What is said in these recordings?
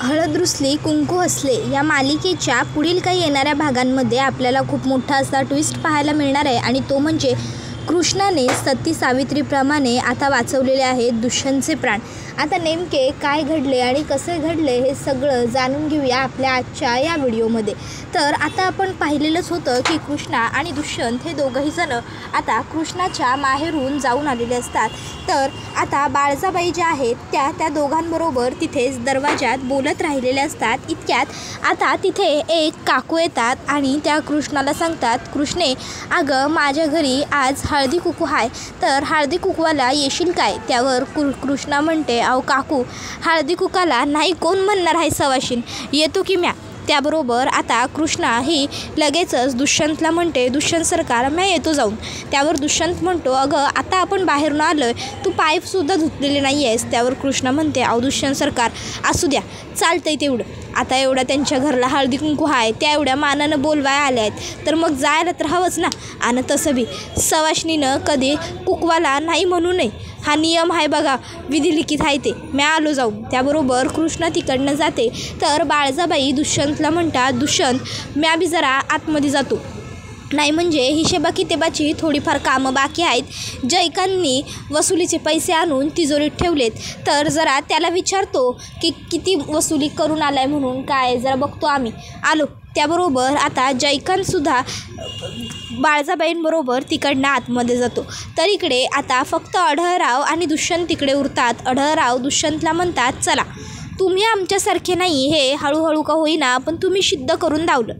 हळद रुसली कुंकू हसले या मालिकेच्या पुढील काही येणाऱ्या भागांमध्ये आपल्याला खूप मोठा असा ट्विस्ट पाहायला मिळणार आहे आणि तो म्हणजे कृष्णाने सती सावित्रीप्रमाणे आता वाचवलेले आहेत दुष्यंतचे प्राण। आता नेमके काय घडले आणि कसे घडले हे सगळं जाणून घेऊया आपल्या आजच्या या व्हिडिओमध्ये। तर आता आपण पाहिलेलंच होतं की कृष्णा आणि दुष्यंत हे दोघंही जण आता कृष्णाच्या माहेरून जाऊन आलेले असतात। तर आता बाळजाबाई ज्या आहेत त्या दोघांबरोबर तिथेच दरवाजात बोलत राहिलेले असतात। इतक्यात आता तिथे एक काकू येतात आणि त्या कृष्णाला सांगतात, कृष्णे अगं माझ्या घरी आज हळदी कुकू आहे, तर हळदी कुकवाला येशील काय? त्यावर कृष्णा म्हणते, अहो काकू हळदी कुकाला नाही कोण म्हणणार आहे सवाशीन, येतो की म्या। त्याबरोबर आता कृष्णा ही लगेचच दुष्यंतला म्हणते, दुष्यंत सरकार मी येतो जाऊन। त्यावर दुष्यंत म्हणतो, अगं आता आपण बाहेरून आलो आहे, तू पाईपसुद्धा धुतलेले नाही आहेस। त्यावर कृष्णा म्हणते, अहो दुष्यंत सरकार असू द्या चालतंय तेवढं, आता एवढा त्यांच्या घरला हळदी कुंकू आहे त्या एवढ्या मानानं बोलवाय आल्या आहेत तर मग जायला तर हवंच ना। आणि तसं बी सवाशनीनं कधी कुकवाला नाही म्हणू नये, हा नियम आहे बघा, विधिलिखित आहे ते, मी आलो जाऊन। त्याबरोबर कृष्णा तिकडनं जाते तर बाळजाबाई दुष्यंतला म्हणतात, दुष्यंत म्या बी जरा आतमध्ये जातो, नाही म्हणजे हिशेबा कितेबाची थोडीफार कामं बाकी आहेत, जयकांनी वसुलीचे पैसे आणून तिजोरीत ठेवलेत, तर जरा त्याला विचारतो की किती वसुली करून आलाय म्हणून, काय जरा बघतो आम्ही, आलो। त्याबरोबर आता जयकांतसुद्धा बाळजाबाईंबरोबर तिकडनं आतमध्ये जातो। तर इकडे आता फक्त अढळराव आणि दुष्यंत तिकडे उरतात। अढळराव दुष्यंतला म्हणतात, चला तुम्ही आमच्यासारखे नाही, हे हळूहळू का होईना पण तुम्ही सिद्ध करून दावलं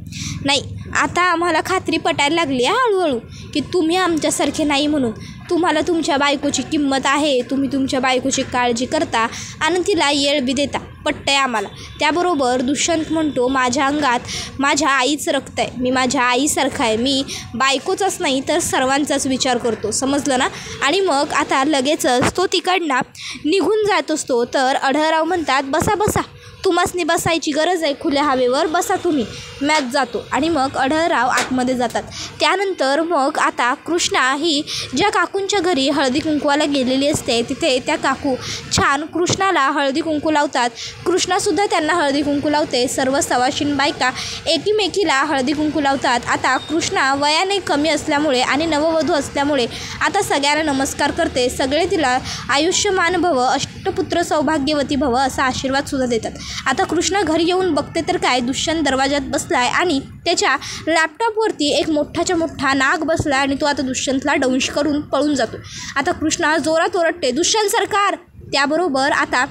नाही, आता आम्हाला खात्री पटायला लागली आहे हळूहळू की तुम्ही आमच्यासारखे नाही म्हणून। तुम्हाला तुमच्या बायकोची किंमत आहे, तुम्ही तुमच्या बायकोची काळजी करता आणि तिला येळ बी देता, पटतंय आम्हाला। त्याबरोबर दुष्यंत म्हणतो, माझ्या अंगात माझ्या आईचं रक्त आहे, मी माझ्या आईसारखा आहे, मी बायकोचाच नाही तर सर्वांचाच विचार करतो, समजलं ना। आणि मग आता लगेचच तो तिकडनं निघून जात असतो। तर अढळराव म्हणतात, बसा बसा, तुम्हासनी बसायची गरज आहे, खुल्या हवेवर बसा तुम्ही, मॅच जातो। आणि मग अढळराव आतमध्ये जातात। त्यानंतर मग आता कृष्णा ही ज्या काकूंच्या घरी हळदी कुंकवाला गेलेली असते तिथे त्या काकू छान कृष्णाला हळदी कुंकू लावतात, कृष्णासुद्धा त्यांना हळदी कुंकू लावते, सर्व सवाशीण बायका एकीमेकीला हळदी कुंकू लावतात। आता कृष्णा वयाने कमी असल्यामुळे आणि नववधू असल्यामुळे आता सगळ्यांना नमस्कार करते, सगळे तिला आयुष्यमान भव अष्टपुत्र सौभाग्यवती भव असा आशीर्वादसुद्धा देतात। आता कृष्णा घरी येऊन बघते तर काय, दुष्यंत दरवाजात बसलाय आणि त्याच्या लॅपटॉपवरती एक मोठाच्या मोठा नाग बसला आणि तो आता दुष्यंतला दंश करून पळून जातो। आता कृष्णा जोरात ओरडते, दुष्यंत सरकार। त्याबरोबर आता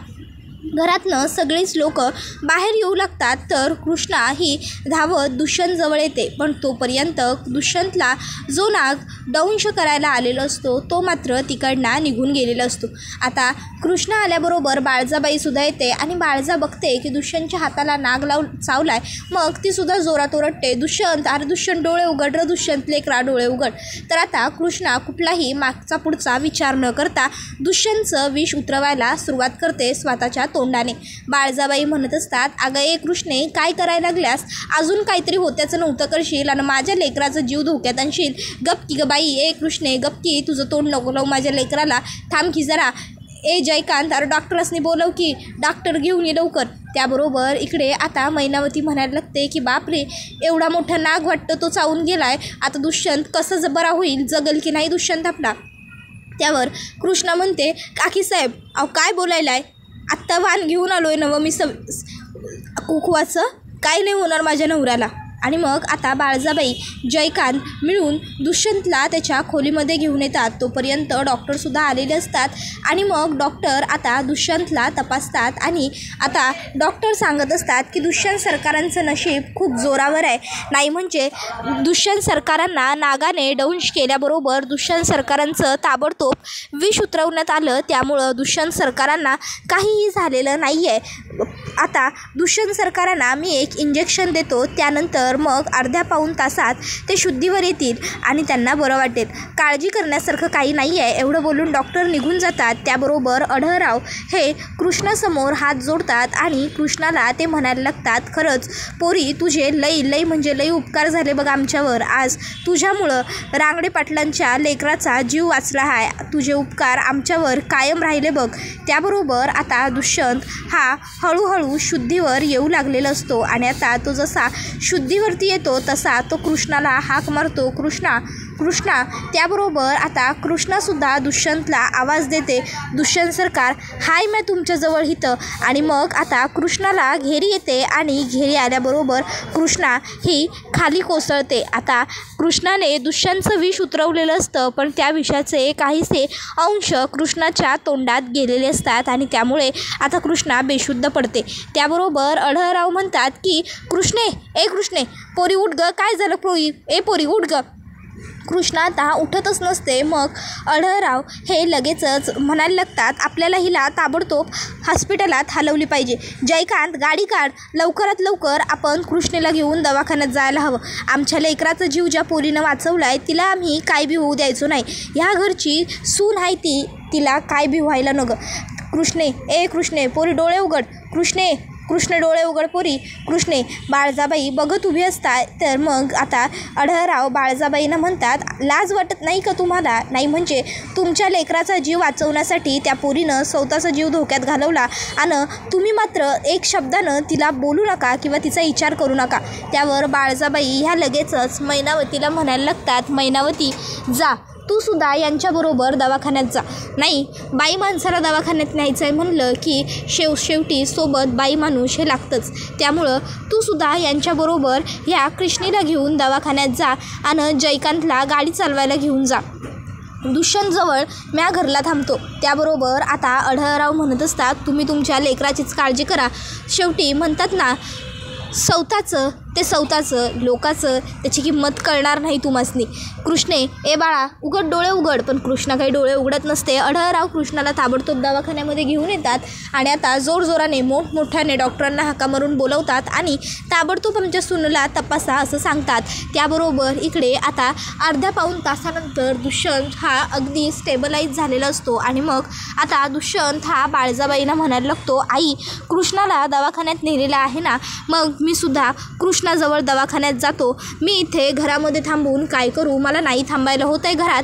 घरातनं सगळेच लोक बाहेर येऊ लागतात। तर कृष्णा ही धावत दुष्यंतजवळ येते, पण तोपर्यंत दुष्यंतला जो नाग दंश करायला आलेला असतो तो मात्र तिकडनं निघून गेलेला असतो। आता कृष्णा आल्याबरोबर बाळजाबाईसुद्धा येते आणि बाळजा बघते की दुष्यंतच्या हाताला नाग चावलाय, मग तीसुद्धा जोरात ओरडते, दुष्यंत अरे दुष्यंत डोळे उघड र, दुष्यंत लेकरा डोळे उघड। तर आता कृष्णा कुठलाही मागचा पुढचा विचार न करता दुष्यंतचं विष उतरवायला सुरुवात करते स्वतःच्या तोंडाने। बाळजाबाई म्हणत असतात, अगं ए कृष्णे काय करायला लागल्यास, अजून काहीतरी होत्याचं नव्हतं करशील आणि माझ्या लेकराचा जीव धोक्यात आणशील, गपकी ग बाई, ए कृष्णे गपकी, तुझं तोंड नको लावू माझ्या लेकराला, थांब की जरा, ए जयकांत अरे डॉक्टरसनी बोलव की, डॉक्टर घेऊन ये लवकर। त्याबरोबर इकडे आता मैनावती म्हणायला लागते की बापरे एवढा मोठा नाग वाटतं तो चावून गेलाय, आता दुष्यंत कसं बरा होईल, जगल की नाही दुष्यंत आपला। त्यावर कृष्णा म्हणते, काकीसाहेब अहो काय बोलायलाय, आत्ता वाण घेऊन आलोय नवं मी कुकवाचं, काय नाही होणार माझ्या नवऱ्याला। आणि मग आता बाळजाबाई जयकांत मिळून दुष्यंतला त्याच्या खोलीमध्ये घेऊन येतात। तोपर्यंत डॉक्टरसुद्धा आलेले असतात आणि मग डॉक्टर आता दुष्यंतला तपासतात आणि आता डॉक्टर सांगत असतात की दुष्यंत सरकारांचं नशीब खूप जोरावर आहे, नाही म्हणजे दुष्यंत सरकारांना नागाने दंश केल्याबरोबर दुष्यंत सरकारांचं ताबडतोब विष उतरवण्यात आलं, त्यामुळं दुष्यंत सरकारांना काहीही झालेलं नाही आहे। आता दुष्यंत सरकारांना मी एक इंजेक्शन देतो, त्यानंतर तर मग अर्ध्या पाऊण तासात ते शुद्धीवर येतील आणि त्यांना बरं वाटेल. काळजी करण्यासारखं काही नाही आहे. एवढं बोलून डॉक्टर निघून जातात. त्याबरोबर अढळराव हे कृष्णासमोर हात जोडतात आणि कृष्णाला ते म्हणायला लागतात, खरंच पोरी तुझे लई म्हणजे लई उपकार झाले बघ आमच्यावर. आज तुझ्यामुळं रांगडे पाटलांच्या लेकराचा जीव वाचला आहे. तुझे उपकार आमच्यावर कायम राहिले बघ. त्याबरोबर आता दुष्यंत हा हळूहळू शुद्धीवर येऊ लागलेला असतो आणि आता तो जसा शुद्धीवरती येतो तसा तो कृष्णाला हाक मारतो, कृष्णा. त्याबरोबर आता कृष्णासुद्धा दुष्यंतला आवाज देते, दुष्यंत सरकार हाय मी तुमच्याजवळ इथं. आणि मग आता कृष्णाला घेरी येते आणि घेरी आल्याबरोबर कृष्णा ही खाली कोसळते. आता कृष्णाने दुष्यंतचं विष उतरवलेलं असतं पण त्या विषाचे काहीसे अंश कृष्णाच्या तोंडात गेलेले असतात आणि त्यामुळे आता कृष्णा बेशुद्ध पडते. त्याबरोबर अढळराव म्हणतात की कृष्णे पोरी उठ ग, काय झालं पोरी उठ ग. कृष्णा आता उठतच नसते. मग अढळराव हे लगेचच म्हणायला लागतात, आपल्याला हिला ताबडतोब हॉस्पिटलात हलवली पाहिजे. जयकांत गाडी काढ, लवकरात लवकर आपण कृष्णेला घेऊन दवाखान्यात जायला हवं. आमच्या लेकराचा जीव ज्या पोरीनं वाचवला आहे तिला आम्ही काय बी होऊ द्यायचो नाही. ह्या घरची सून आहे तिला काय बी व्हायला नको. कृष्णे पोरी डोळे उघड. कृष्ण डोळे उघड पोरी. बाळजाबाई बघत उभी असतात. तर मग आता अढळराव बाळजाबाईंना म्हणतात, लाज वाटत नाही का तुम्हाला? नाही म्हणजे तुमच्या लेकराचा जीव वाचवण्यासाठी त्या पोरीनं स्वतःचा जीव धोक्यात घालवला आणि तुम्ही मात्र एक शब्दानं तिला बोलू नका किंवा तिचा विचार करू नका. त्यावर बाळजाबाई ह्या लगेचच मैनावतीला म्हणायला लागतात, मैनावती जा तू सुद्धा यांच्याबरोबर दवाखान्यात जा. नाही, बाई माणसाला दवाखान्यात न्यायचं आहे म्हणलं की शेवटी सोबत बाई माणूस हे लागतंच. त्यामुळं तू सुद्धा यांच्याबरोबर ह्या कृष्णीला घेऊन दवाखान्यात जा आणि जयकांतला गाडी चालवायला घेऊन जा. दुष्यंतजवळ म्या घरला थांबतो. त्याबरोबर आता अढळराव म्हणत असतात, तुम्ही तुमच्या लेकराचीच काळजी करा. शेवटी म्हणतात ना, स्वतःचं लोकाचं त्याची किंमत कळणार नाही तुम्हासनी. ए बाळा उघड, डोळे उघड. पण कृष्णा काही डोळे उघडत नसते. अढळराव कृष्णाला ताबडतोब दवाखान्यामध्ये घेऊन येतात आणि आता जोरजोराने मोठमोठ्याने डॉक्टरांना हाका मारून बोलवतात आणि ताबडतोब आमच्या सुनेला तपासा असं सांगतात. त्याबरोबर इकडे आता अर्ध्या पाऊण तासानंतर दुष्यंत हा अगदी स्टेबलाइज झालेला असतो आणि मग आता दुष्यंत हा बाळजाबाईंना म्हणायला लागतो, आई कृष्णाला दवाखान्यात नेलेला आहे ना, मग मी सुद्धा कृष्णाजवळ दवाखान्यात जातो. मी इथे घरामध्ये थांबून काय करू? मला नाही थांबायला होत आहे घरात.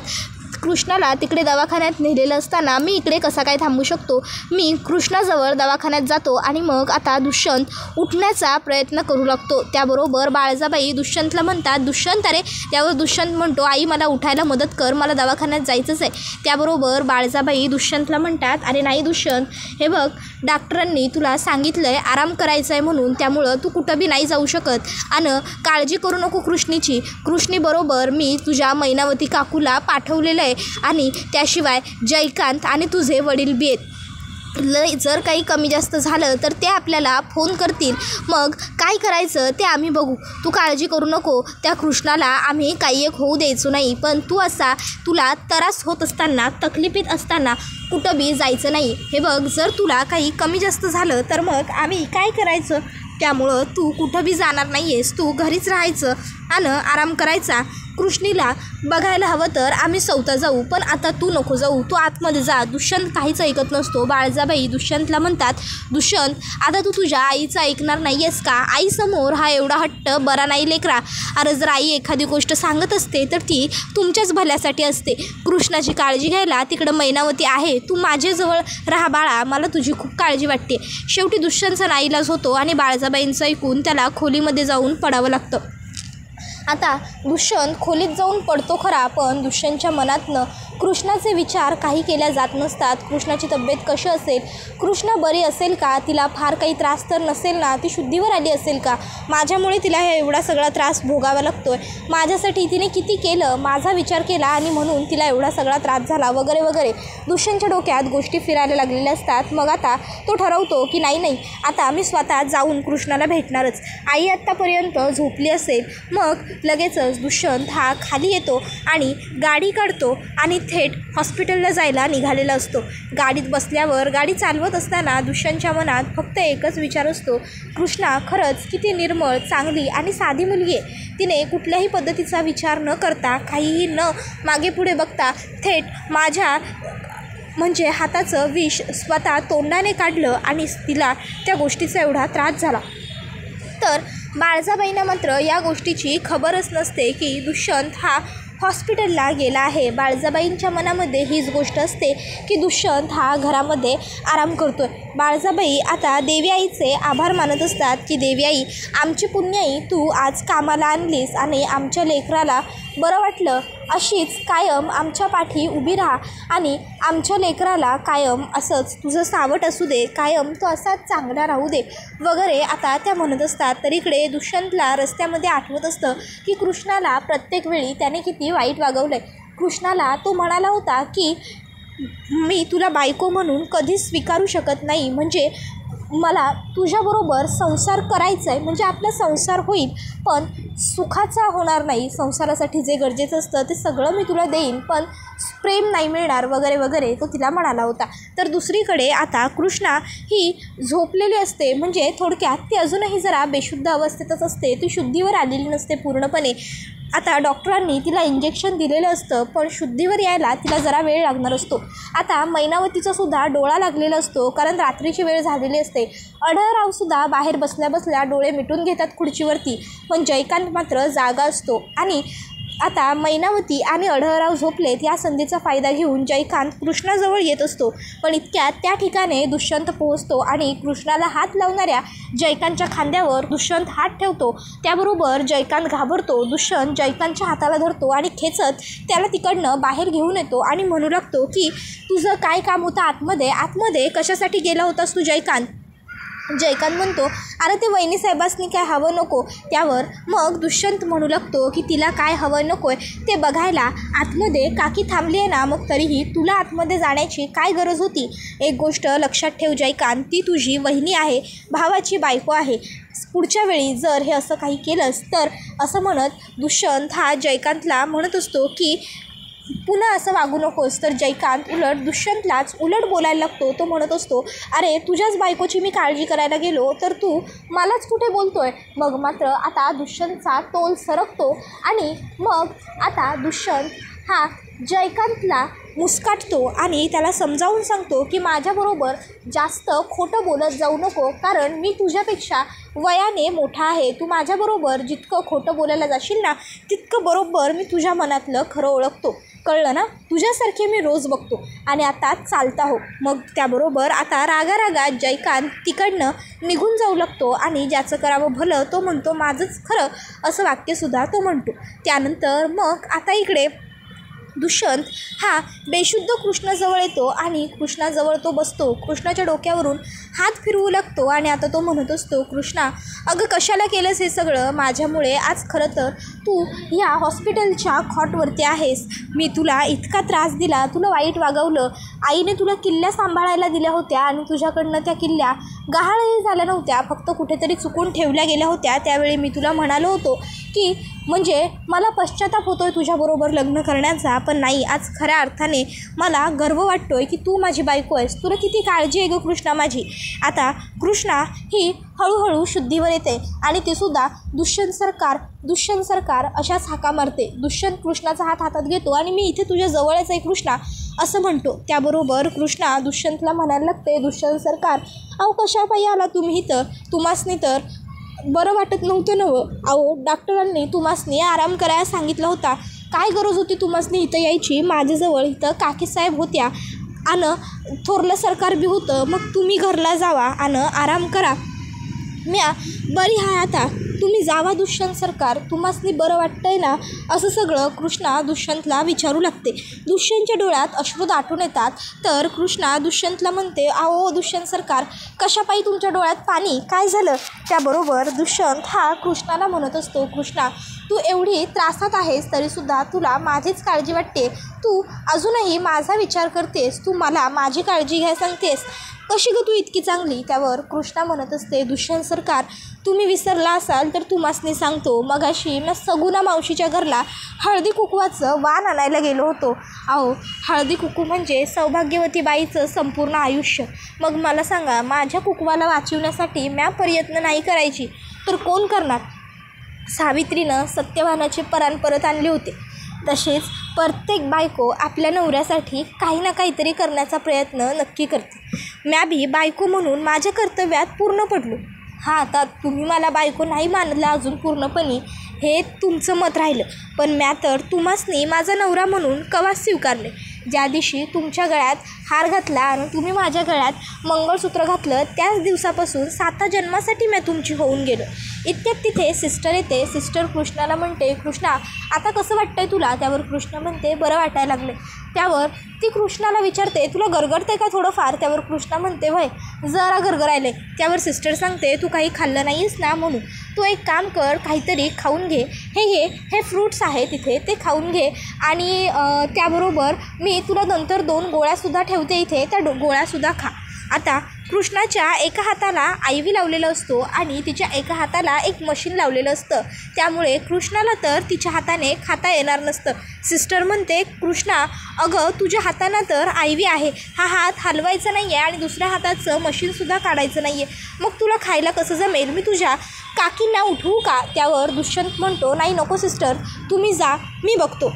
कृष्णाला तिकडे दवाखान्यात नेलेलं असताना मी इकडे कसा काय थांबू शकतो? मी कृष्णाजवळ दवाखान्यात जातो. आणि मग आता दुष्यंत उठण्याचा प्रयत्न करू लागतो. त्याबरोबर बाळजाबाई दुष्यंतला म्हणतात, दुष्यंत अरे. त्यावर दुष्यंत म्हणतो, आई मला उठायला मदत कर, मला दवाखान्यात जायचंच आहे. त्याबरोबर बाळजाबाई दुष्यंतला म्हणतात, अरे नाही दुष्यंत, हे बघ डॉक्टरांनी तुला सांगितलं आहे आराम करायचा आहे म्हणून, त्यामुळं तू कुठं बी नाही जाऊ शकत आणि काळजी करू नको कृष्णीबरोबर मी तुझ्या मैनावती काकूला पाठवलेलं आहे आणि त्याशिवाय जयकांत आणि तुझे वडील बी आहेत. जर काही कमी जास्त झालं तर ते आपल्याला फोन करतील. मग काय करायचं ते आम्ही बघू. तू काळजी करू नको. त्या कृष्णाला आम्ही काही एक होऊ द्यायचो नाही. पण तू असा तुला त्रास होत असताना, तकलिफीत असताना कुठं बी जायचं नाही. हे बघ, जर तुला काही कमी जास्त झालं तर मग आम्ही काय करायचं? त्यामुळं तू कुठं बी जाणार नाही आहेस. तू घरीच राहायचं आणि आराम करायचा. कृष्णीला बघायला हवं तर आम्ही स्वतः जाऊ, पण आता तू नको जाऊ, तू आतमध्ये जा. दुष्यंत काहीच ऐकत नसतो. बाळजाबाई दुष्यंतला म्हणतात, दुष्यंत आता तू तुझ्या आईचं ऐकणार नाही आहेस का? आईसमोर हा एवढा हट्ट बरा नाही लेकरा. अरे जर आई एखादी गोष्ट सांगत असते तर ती तुमच्याच भल्यासाठी असते. कृष्णाची काळजी घ्यायला तिकडं मैनावती आहे. तू माझ्याजवळ राहा बाळा, मला तुझी खूप काळजी वाटते. शेवटी दुष्यंतचा नाईलाज होतो आणि बाळजाबाईंचं ऐकून त्याला खोलीमध्ये जाऊन पडावं लागतं. आता दुष्यंत खोलीत जाऊन पडतो खरा, पण दुष्यंतच्या मनातनं कृष्णाचे विचार काही केल्या जात नसतात. कृष्णाची तब्येत कशी असेल? कृष्णा बरी असेल का? तिला फार काही त्रास तर नसेल ना? ती शुद्धीवर आली असेल का? माझ्यामुळे तिला हे एवढा सगळा त्रास भोगावा लागतो आहे. माझ्यासाठी तिने किती केलं, माझा विचार केला आणि म्हणून तिला एवढा सगळा त्रास झाला वगैरे वगैरे. दुष्यंतच्या डोक्यात गोष्टी फिरायला लागलेल्या असतात. मग आता तो ठरवतो की नाही आता मी स्वतः जाऊन कृष्णाला भेटणारच. आई आत्तापर्यंत झोपली असेल. मग लगेचच दुष्यंत हा खाली येतो आणि गाडी काढतो आणि थेट हॉस्पिटलला जायला निघालेला असतो. गाडीत बसल्यावर गाडी चालवत असताना दुष्यंतच्या मनात फक्त एकच विचार असतो, कृष्णा खरंच किती निर्मळ, चांगली आणि साधी मुलगी आहे. तिने कुठल्याही पद्धतीचा विचार न करता, काहीही न मागे पुढे बघता थेट माझ्या हाताचं विष स्वतः तोंडाने काढलं आणि तिला त्या गोष्टीचा एवढा त्रास झाला. तर बाळजाबाईंना मात्र या गोष्टीची खबरच नसते की दुष्यंत हा हॉस्पिटलला गेला आहे. बाळजाबाईंच्या मनामध्ये हीच गोष्ट असते की दुष्यंत हा घरामध्ये आराम करतो आहे. बाळजाबाई आता देवी आईचे आभार मानत असतात की देवी आई, आमची पुण्याई तू आज कामाला आणलीस आणि आमच्या लेकराला बरं वाटलं. अशीच कायम आमच्या पाठी उभी राहा आणि आमच्या लेकराला कायम असंच तुझं सावट असू दे, कायम तो असाच चांगला राहू दे वगैरे आता त्या म्हणत असतात. तर इकडे दुष्यंतला रस्त्यामध्ये आठवत असतं की कृष्णाला प्रत्येक वेळी त्याने किती वाईट वागवलं आहे. कृष्णाला तो म्हणाला होता की मी तुला बायको म्हणून कधीच स्वीकारू शकत नाही, म्हणजे मला तुझ्याबरोबर संसार करायचा आहे, म्हणजे आपला संसार होईल पण सुखाचा होणार नाही. संसारासाठी जे गरजेचं असतं ते सगळं मी तुला देईन, पण प्रेम नाही मिळणार वगैरे वगैरे तो तिला म्हणाला होता. तर दुसरीकडे आता कृष्णा ही झोपलेली असते, म्हणजे थोडक्यात ती अजूनही जरा बेशुद्ध अवस्थेतच असते, ती शुद्धीवर आलेली नसते पूर्णपणे. आता डॉक्टरांनी तिला इंजेक्शन दिलेलं असतं पण शुद्धीवर यायला तिला जरा वेळ लागणार असतो. आता मैनावतीचा सुद्धा डोळा लागलेला असतो कारण रात्रीची वेळ झालेली असते. अढळरावसुद्धा बाहेर बसल्या बसल्या डोळे मिटून घेतात खुर्चीवरती, पण जयकांत मात्र जागा असतो. आणि आता मैनावती आणि अढळराव झोपलेत या संधीचा फायदा घेऊन जयकांत कृष्णाजवळ येत असतो. पण इतक्यात त्या ठिकाणी दुष्यंत पोहोचतो आणि कृष्णाला हात लावणाऱ्या जयकांतच्या खांद्यावर दुष्यंत हात ठेवतो. त्याबरोबर जयकांत घाबरतो. दुष्यंत जयकांतच्या हाताला धरतो आणि खेचत त्याला तिकडनं बाहेर घेऊन येतो आणि म्हणू लागतो की तुझं काय काम होतं आतमध्ये कशासाठी गेला होतास तू जयकांत? जयकांत म्हणतो, अरे ते वहिनीसाहेबांनी काय हवं नको. त्यावर मग दुष्यंत म्हणू लागतो की तिला काय हवं नको आहे ते बघायला आतमध्ये काकी थांबली आहे ना, मग तरीही तुला आतमध्ये जाण्याची काय गरज होती? एक गोष्ट लक्षात ठेव जयकांत, ती तुझी वहिनी आहे, भावाची बायको आहे. पुढच्या वेळी जर हे असं काही केलंस तर असं म्हणत दुष्यंत हा जयकांतला म्हणत असतो की पुन्हा असं वागू नकोस. तर जयकांत उलट दुष्यंतलाच उलट बोलायला लागतो. तो म्हणत असतो, अरे तुझ्याच बायकोची मी काळजी करायला गेलो तर तू मलाच कुठे बोलतोय? मग मात्र आता दुष्यंतचा तोल सरकतो आणि मग आता दुष्यंत हा जयकांतला मुस्काटतो आणि त्याला समजावून सांगतो की माझ्याबरोबर जास्त खोटं बोलत जाऊ नको, कारण मी तुझ्यापेक्षा वयाने मोठा आहे. तू माझ्याबरोबर जितकं खोटं बोलायला जाशील ना तितकं बरोबर मी तुझ्या मनातलं खरं ओळखतो, कळलं ना? तुझ्यासारखे मी रोज बघतो आणि आता चालता हो. मग त्याबरोबर आता रागारागात जयकांत तिकडनं निघून जाऊ लागतो आणि ज्याचं करावं भलं तो म्हणतो माझंच खरं, असं वाक्यसुद्धा तो म्हणतो. त्यानंतर मग आता इकडे दुष्यंत हा बेशुद्ध कृष्णाजवळ येतो आणि कृष्णाजवळ तो बसतो. कृष्णाच्या डोक्यावरून हात फिरवू लागतो आणि आता तो म्हणत असतो, कृष्णा अगं कशाला केलंस हे सगळं? माझ्यामुळे आज खरं तर तू ह्या हॉस्पिटलच्या खॉटवरती आहेस. मी तुला इतका त्रास दिला, तुला वाईट वागवलं. आईने तुला किल्ल्या सांभाळायला दिल्या होत्या आणि तुझ्याकडनं त्या किल्ल्या गहाळही झाल्या नव्हत्या, फक्त कुठेतरी चुकून ठेवल्या गेल्या होत्या. त्यावेळी मी तुला म्हणालो होतो की म्हणजे मला पश्चाताप होतो आहे तुझ्याबरोबर लग्न करण्याचा, पण नाही, आज खऱ्या अर्थाने मला गर्व वाटतो आहे की तू माझी बायको आहेस. तुला किती काळजी आहे गं कृष्णा माझी. आता कृष्णा ही हळूहळू शुद्धीवर येते आणि ती सुद्धा दुष्यंत सरकार अशाच हाका मारते. दुष्यंत कृष्णाचा हात हातात घेतो आणि मी इथे तुझ्या जवळच आहे कृष्णा असं म्हणतो. त्याबरोबर कृष्णा दुष्यंतला म्हणायला लागते, दुष्यंत सरकार अहो कशा पायी आला तुम्ही इथं? तुम्हासनी तर बरं वाटत नव्हतं नवं? अहो डॉक्टरांनी तुम्हासनी आराम करायला सांगितलं होता. काय गरज होती तुम्हासनी इथं यायची? माझ्याजवळ इथं काकीसाहेब होत्या आणि थोरलं सरकार बी होतं. मग तुम्ही घरला जावा आणि आराम करा. म्या बरी आहे आता, तुम्ही जावा दुष्यंत सरकार, तुम्हासनी बरं वाटतंय ना? असं सगळं कृष्णा दुष्यंतला विचारू लागते. दुष्यंतच्या डोळ्यात अश्रू दाटून येतात. तर कृष्णा दुष्यंतला म्हणते, अहो दुष्यंत सरकार कशापायी तुमच्या डोळ्यात पाणी? काय झालं? त्याबरोबर दुष्यंत हा कृष्णाला म्हणत असतो, कृष्णा तू एवढी त्रासात आहेस तरीसुद्धा तुला माझीच काळजी वाटते. तू अजूनही माझा विचार करतेस, तू मला माझी काळजी घ्यायला सांगतेस. कशी ग तू इतकी चांगली? त्यावर कृष्णा म्हणत असते, दुष्यंत सरकार तुम्ही विसरला असाल तर तुम्हासनी सांगतो, मगाशी मी सगुणा मावशीच्या घरला हळदी कुंकवाचं वाण आणायला गेलो होतो. अहो हळदी कुंकू म्हणजे सौभाग्यवती बाईचं संपूर्ण आयुष्य. मग मला सांगा, माझ्या कुंकवाला वाचवण्यासाठी म्या प्रयत्न नाही करायची तर कोण करणार? सावित्रीनं सत्यवानाचे पराण परत आणले होते. तसेच प्रत्येक बायको आपल्या नवऱ्यासाठी काही ना काहीतरी करण्याचा प्रयत्न नक्की करते. म्या बी बायको म्हणून माझ्या कर्तव्यात पूर्ण पडलो. हां, आता तुम्ही मला बायको नाही मानलं अजून पूर्णपणे, हे तुमचं मत राहिलं, पण म्या तर तुम्हासनी माझा नवरा म्हणून कवाच स्वीकारले. ज्या दिवशी तुमच्या गळ्यात हार घातला आणि तुम्ही माझ्या गळ्यात मंगळसूत्र घातलं, त्याच दिवसापासून 7 जन्मासाठी मी तुमची होऊन गेलो. इतक्यात तिथे सिस्टर येते. सिस्टर कृष्णाला म्हणते, कृष्णा आता कसं वाटतंय तुला? त्यावर कृष्णा म्हणते, बरं वाटायला लागले. त्यावर ती कृष्णाला विचारते, तुला गरगरते का थोडंफार? त्यावर कृष्णा म्हणते, वय जरा गरगरायले. त्यावर सिस्टर सांगते, तू काही खाल्लं नाहीस ना म्हणून तू एक काम कर, काहीतरी खाऊन घे. हे फ्रूट्स आहे तिथे, ते खाऊन घे आणि त्याबरोबर मी तुला नंतर 2 गोळ्यासुद्धा ठेवते इथे, त्या गोळ्यासुद्धा खा. आता कृष्णाच्या एका हाताला आयवी लावलेला असतो आणि तिच्या एका हाताला एक मशीन लावलेलं असतं. त्यामुळे कृष्णाला तर तिच्या हाताने खाता येणार नसतं. सिस्टर म्हणते, कृष्णा अगं तुझ्या हाताना तर आयवी आहे, हा हात हलवायचा नाही आहे आणि दुसऱ्या हाताचं मशीनसुद्धा काढायचं नाही आहे, मग तुला खायला कसं जमेल? मी तुझ्या काकींना उठवू का? त्यावर दुष्यंत म्हणतो, नाही नको सिस्टर, तुम्ही जा, मी बघतो.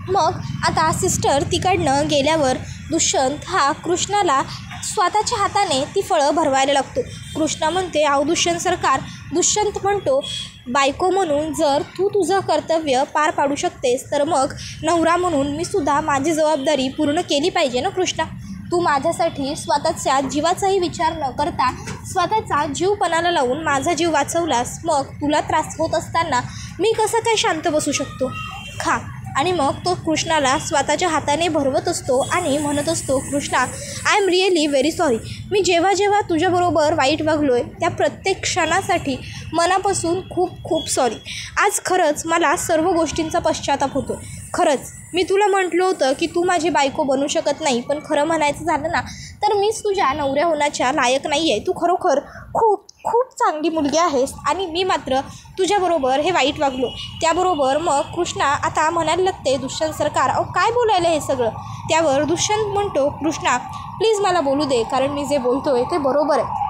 मग आता सिस्टर तिकडनं गेल्यावर दुष्यंत हा कृष्णाला स्वतःच्या हाताने ती फळं भरवायला लागतो. कृष्णा म्हणते, अहो दुष्यंत सरकार. दुष्यंत म्हणतो, बायको म्हणून जर तू तुझं कर्तव्य पार पाडू शकतेस तर मग नवरा म्हणून मी सुद्धा माझी जबाबदारी पूर्ण केली पाहिजे ना कृष्णा. तू माझ्यासाठी स्वतःच्या जीवाचाही विचार न करता स्वतःचा जीव पणाला लावून माझा जीव वाचवलास, मग तुला त्रास होत असताना मी कसं काय शांत बसू शकतो? खा. आणि मग तो कृष्णाला स्वतःच्या हाताने भरवत असतो आणि म्हणत असतो, Krishna I am really very sorry. मी जेव्हा जेव्हा तुझ्याबरोबर वाईट वागलो आहे त्या प्रत्येक क्षणासाठी मनापासून खूप खूप सॉरी. आज खरंच मला सर्व गोष्टींचा पश्चाताप होतो. खरंच मी तुला म्हटलं होतं की तू माझी बायको बनू शकत नाही, पण खरं म्हणायचं झालं ना तर मीच तुझ्या नवऱ्या होण्याच्या लायक नाही आहे. तू खरोखर खूप खूप चांगली मुलगी आहेस आणि मी मात्र तुझ्याबरोबर हे वाईट वागलो. त्याबरोबर मग कृष्णा आता म्हणायला लागते, दुष्यंत सरकार अहो काय बोलायला हे सगळं? त्यावर दुष्यंत म्हणतो, कृष्णा प्लीज मला बोलू दे, कारण मी जे बोलतो आहे ते बरोबर आहे.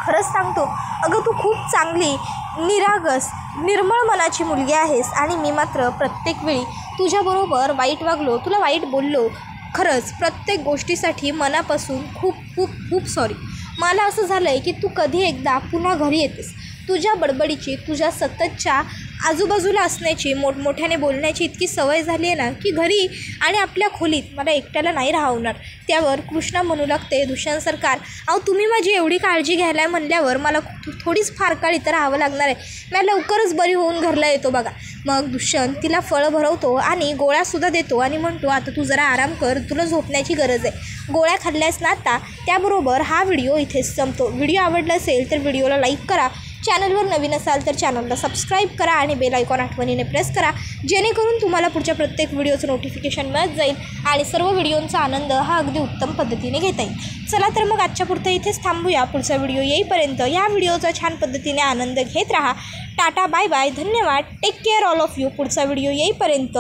खरंच सांगतो, अगं तू खूप चांगली, निरागस, निर्मळ मनाची मुलगी आहेस आणि मी मात्र प्रत्येक वेळी तुझ्याबरोबर वाईट वागलो, तुला वाईट बोललो. खरंच प्रत्येक गोष्टीसाठी मनापासून खूप खूप खूप सॉरी. मला असं झालं आहे की तू कधी एकदा पुन्हा घरी येतेस. तुझ्या बडबडीची, तुझ्या सततच्या आजूबाजूला असण्याची, मोठमोठ्याने बोलण्याची इतकी सवय झाली आहे ना की घरी आणि आपल्या खोलीत मला एकट्याला नाही राहवणार. त्यावर कृष्णा म्हणू लागते, दुष्यंत सरकार अहो तुम्ही माझी एवढी काळजी घ्यायला आहे म्हणल्यावर मला थोडीच फार काळ इथं राहावं लागणार आहे. मी लवकरच बरी होऊन घरला येतो बघा. मग दुष्यंत तिला फळं भरवतो आणि गोळ्यासुद्धा देतो आणि म्हणतो, आता तू जरा आराम कर, तुला झोपण्याची गरज आहे. गोळ्या खाल्ल्यास ना आता. त्याबरोबर हा व्हिडिओ इथेच संपतो. व्हिडिओ आवडला असेल तर व्हिडिओला लाईक करा, चॅनलवर नवीन असाल तर चॅनलला सबस्क्राईब करा आणि बेल आयकॉन आठवणीने प्रेस करा, जेणेकरून तुम्हाला पुढच्या प्रत्येक व्हिडिओचं नोटिफिकेशन मिळत जाईल आणि सर्व व्हिडिओंचा आनंद हा अगदी उत्तम पद्धतीने घेता येईल. चला तर मग आजच्या पुरतं इथेच थांबूया. पुढचा व्हिडिओ येईपर्यंत या व्हिडिओचा छान पद्धतीने आनंद घेत राहा. टाटा, बाय बाय, धन्यवाद, take care all of you. पुढचा व्हिडिओ येईपर्यंत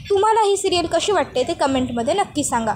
तुम्हाला ही सिरियल कशी वाटते ते कमेंटमध्ये नक्की सांगा.